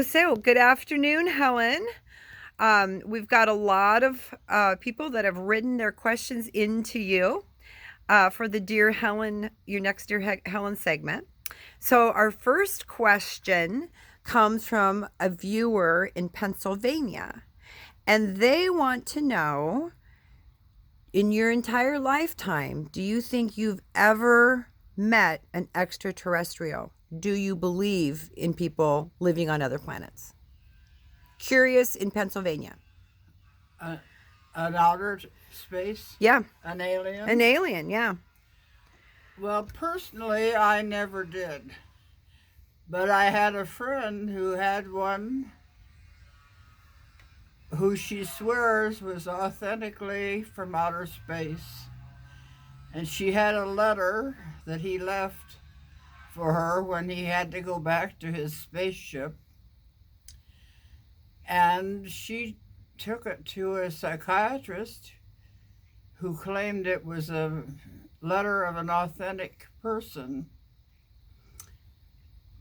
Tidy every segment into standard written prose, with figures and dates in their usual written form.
So, good afternoon, Helen. We've got a lot of people that have written their questions into you for the Dear Helen, your next Dear Helen segment. So, our first question comes from a viewer in Pennsylvania, and they want to know, in your entire lifetime, do you think you've ever met an extraterrestrial? Do you believe in people living on other planets? Curious in Pennsylvania. Uh, an outer space? Yeah, An an alien? alien. Yeah. Well, personally, I never did. But I had a friend who had one who she swears was authentically from outer space. And she had a letter that he left for her when he had to go back to his spaceship. And she took it to a psychiatrist who claimed it was a letter of an authentic person.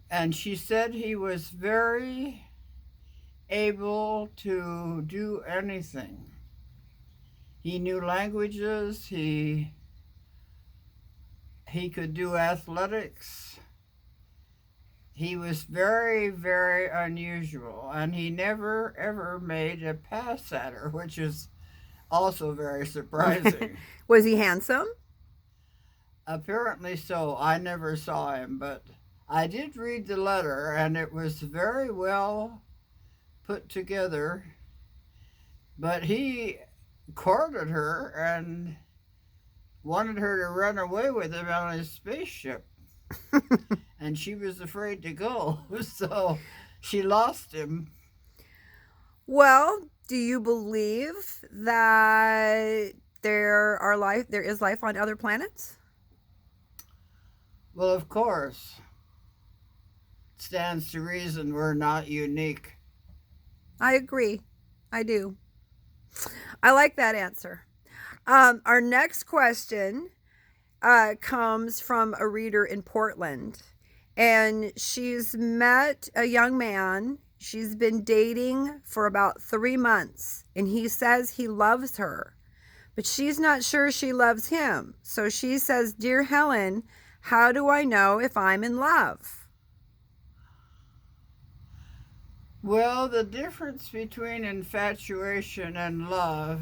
And she said he was very able to do anything. He knew languages, he could do athletics. He was very, very unusual, and he never ever made a pass at her, which is also very surprising. Was he handsome? Apparently so. I never saw him, but I did read the letter, and it was very well put together. But he courted her and wanted her to run away with him on his spaceship, and she was afraid to go, so she lost him. Well, do you believe that there is life on other planets? Well, of course, it stands to reason we're not unique. I agree. I do. I like that answer. Our next question comes from a reader in Portland, and she's met a young man. She's been dating for about 3 months, and he says he loves her, but she's not sure she loves him. So she says, Dear Helen, how do I know if I'm in love? Well, the difference between infatuation and love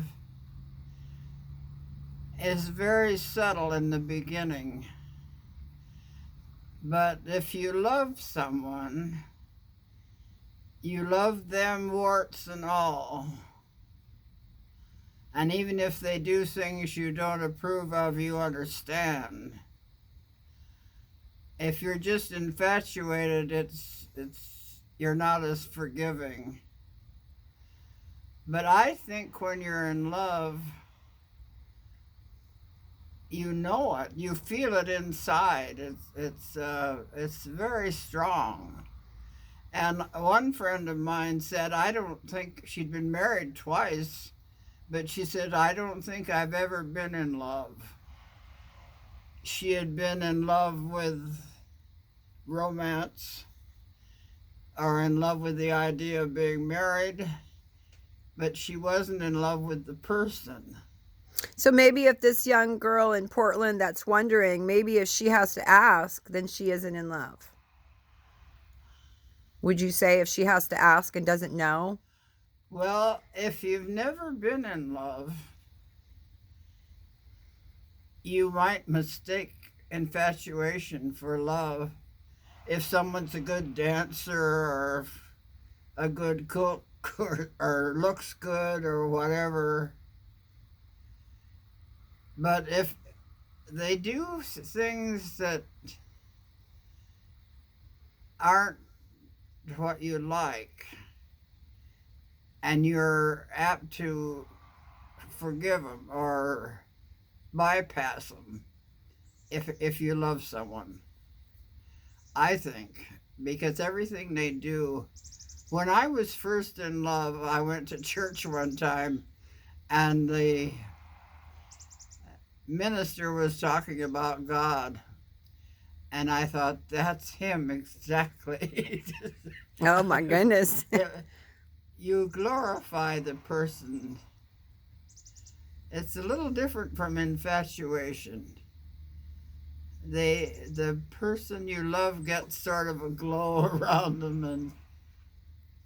is very subtle in the beginning. But if you love someone, you love them warts and all. And even if they do things you don't approve of, you understand. If you're just infatuated, it's you're not as forgiving. But I think when you're in love, you know it. You feel it inside. It's very strong. And one friend of mine said, I don't think she'd been married twice, but she said, I don't think I've ever been in love. She had been in love with romance or in love with the idea of being married, but she wasn't in love with the person. So maybe if this young girl in Portland that's wondering, maybe if she has to ask, then she isn't in love. Would you say if she has to ask and doesn't know? Well, if you've never been in love, you might mistake infatuation for love. If someone's a good dancer or a good cook or looks good or whatever. But if they do things that aren't what you like, and you're apt to forgive them or bypass them if you love someone, I think, because everything they do. When I was first in love, I went to church one time, and the minister was talking about God, and I thought, that's him exactly. Oh my goodness. You glorify the person. It's a little different from infatuation. The person you love gets sort of a glow around them,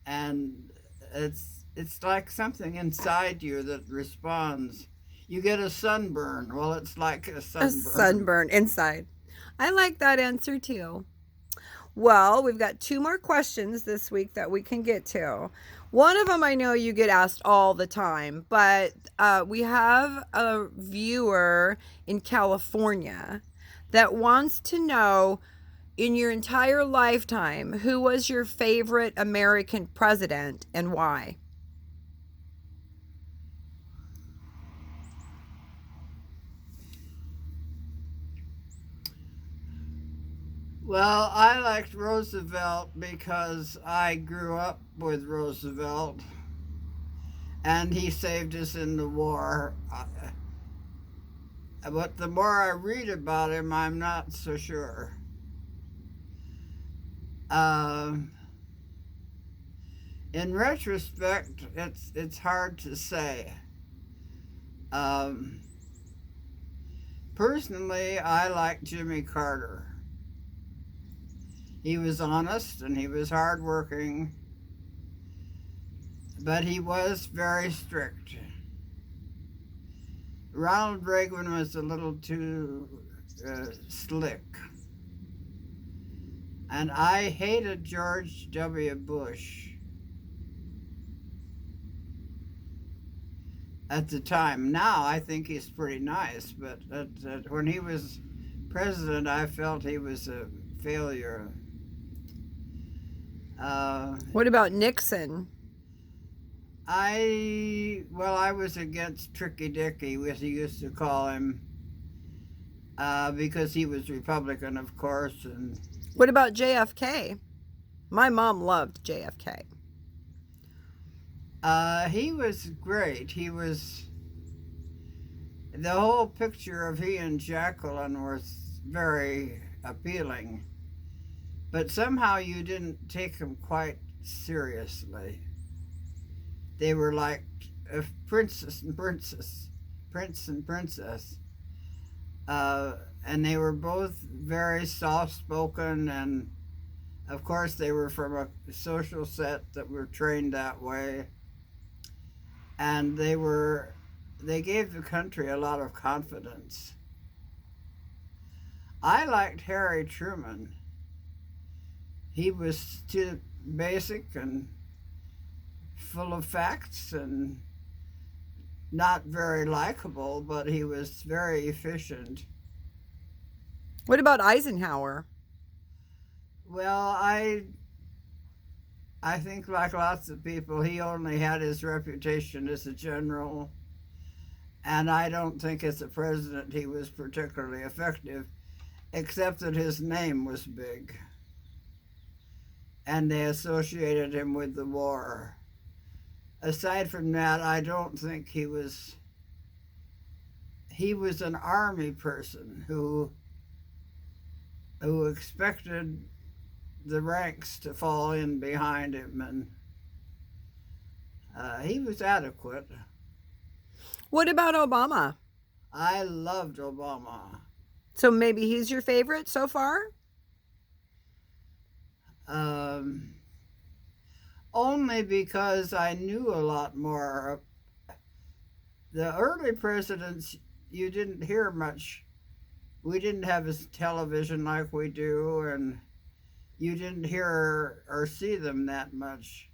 and it's like something inside you that responds. You get a sunburn. Well, it's like a A sunburn. sunburn inside. I like that answer too. Well, we've got two more questions this week that we can get to. One of them I know you get asked all the time, but we have a viewer in California that wants to know, in your entire lifetime, who was your favorite American president and why? Well, I liked Roosevelt because I grew up with Roosevelt and he saved us in the war. But the more I read about him, I'm not so sure. Um, in retrospect, it's hard to say. Um, Personally, I like Jimmy Carter. He was honest and he was hardworking, but he was very strict. Ronald Reagan was a little too slick. And I hated George W. Bush at the time. Now I think he's pretty nice, but when he was president, I felt he was a failure. Uh, What about Nixon? I was against Tricky Dicky, as he used to call him, because he was Republican, of course, and What about JFK? My mom loved JFK. he was great. He was the whole picture of he and Jacqueline was very appealing, but somehow you didn't take him quite seriously. They were like a princess and princess, prince and princess, and they were both very soft spoken, and of course they were from a social set that were trained that way, and they gave the country a lot of confidence. I liked Harry Truman. He was too basic and full of facts and not very likable, but he was very efficient. What about Eisenhower? Well, I think like lots of people, he only had his reputation as a general, and I don't think as a president he was particularly effective, except that his name was big, and they associated him with the war. Aside from that, I don't think he was. He was an army person who expected the ranks to fall in behind him, and he was adequate. What about Obama? I loved Obama. So maybe he's your favorite so far? Um, Only because I knew a lot more. The early presidents, you didn't hear much. We didn't have a television like we do, and you didn't hear or see them that much.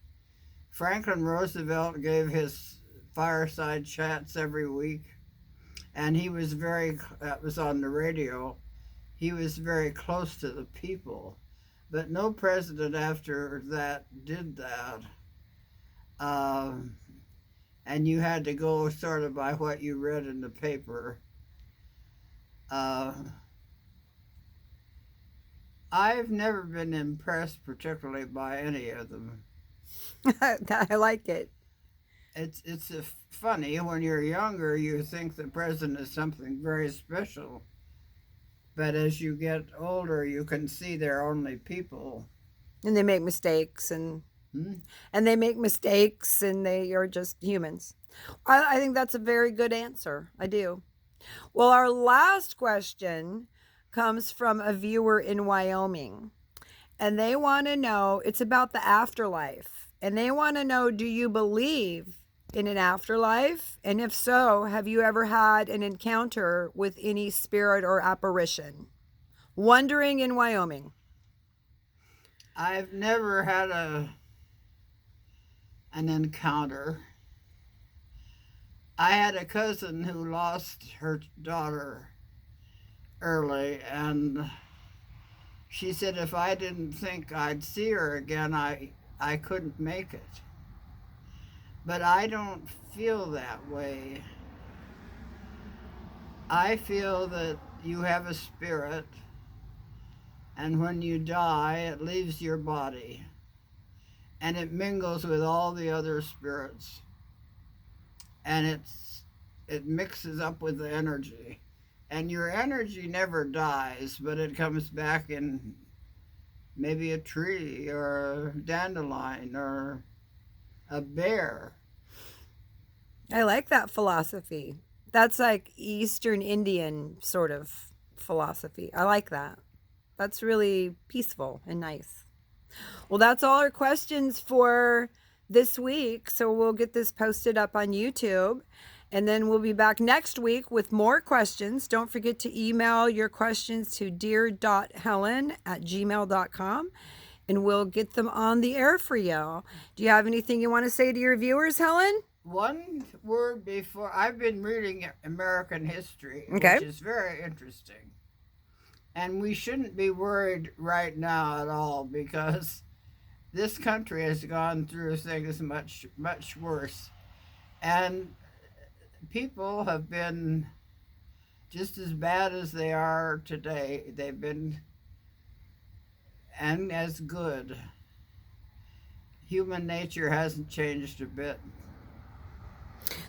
Franklin Roosevelt gave his fireside chats every week, and that was on the radio, he was very close to the people. But no president after that did that. Um, and you had to go sort of by what you read in the paper. Uh, I've never been impressed particularly by any of them. I like it. It's funny when you're younger, you think the president is something very special, but as you get older, you can see they're only people. And they make mistakes Hmm? and they make mistakes and they are just humans. I think that's a very good answer. I do. Well, our last question comes from a viewer in Wyoming. And they want to know, it's about the afterlife. And they want to know, do you believe in an afterlife? And if so, have you ever had an encounter with any spirit or apparition? Wondering in Wyoming. I've never had an encounter. I had a cousin who lost her daughter early, and she said if I didn't think I'd see her again, I couldn't make it. But I don't feel that way. I feel that you have a spirit, and when you die, it leaves your body and it mingles with all the other spirits, and it mixes up with the energy. And your energy never dies, but it comes back in maybe a tree or a dandelion or a bear. I like that philosophy. That's like Eastern Indian sort of philosophy. I like that. That's really peaceful and nice. Well, that's all our questions for this week. So we'll get this posted up on YouTube. And then we'll be back next week with more questions. Don't forget to email your questions to dear.helen@gmail.com and we'll get them on the air for you. Do you have anything you want to say to your viewers, Helen? One word before, I've been reading American history, Okay. which is very interesting. And we shouldn't be worried right now at all because this country has gone through things much, much worse. And people have been just as bad as they are today. They've been, and as good. Human nature hasn't changed a bit.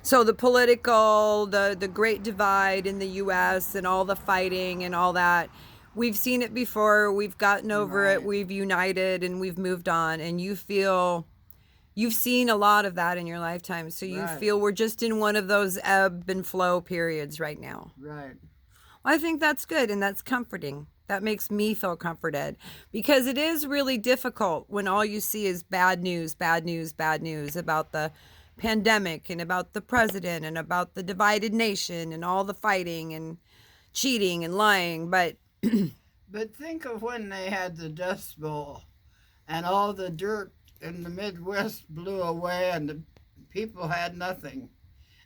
So the political, the great divide in the US and all the fighting and all that, we've seen it before, we've gotten over it, Right, we've united and we've moved on and you feel you've seen a lot of that in your lifetime. So you right, feel we're just in one of those ebb and flow periods right now. right. I think that's good and that's comforting. That makes me feel comforted because it is really difficult when all you see is bad news, bad news, bad news about the pandemic and about the president and about the divided nation and all the fighting and cheating and lying. But But think of when they had the Dust Bowl and all the dirt in the Midwest blew away and the people had nothing.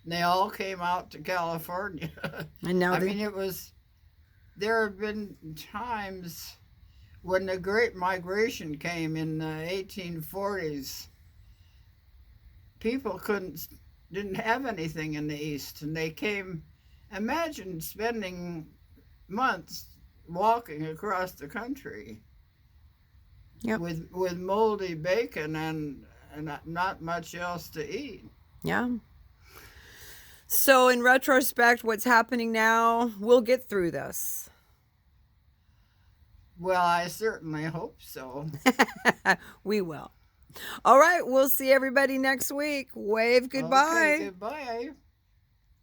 And they all came out to California. and now I they mean, there have been times when the Great Migration came in the 1840s, people didn't have anything in the East, and they came. Imagine spending months walking across the country yep. with moldy bacon and not much else to eat. Yeah. So in retrospect, what's happening now, we'll get through this. Well, I certainly hope so. We will. All right, we'll see everybody next week. Wave Okay, goodbye. goodbye.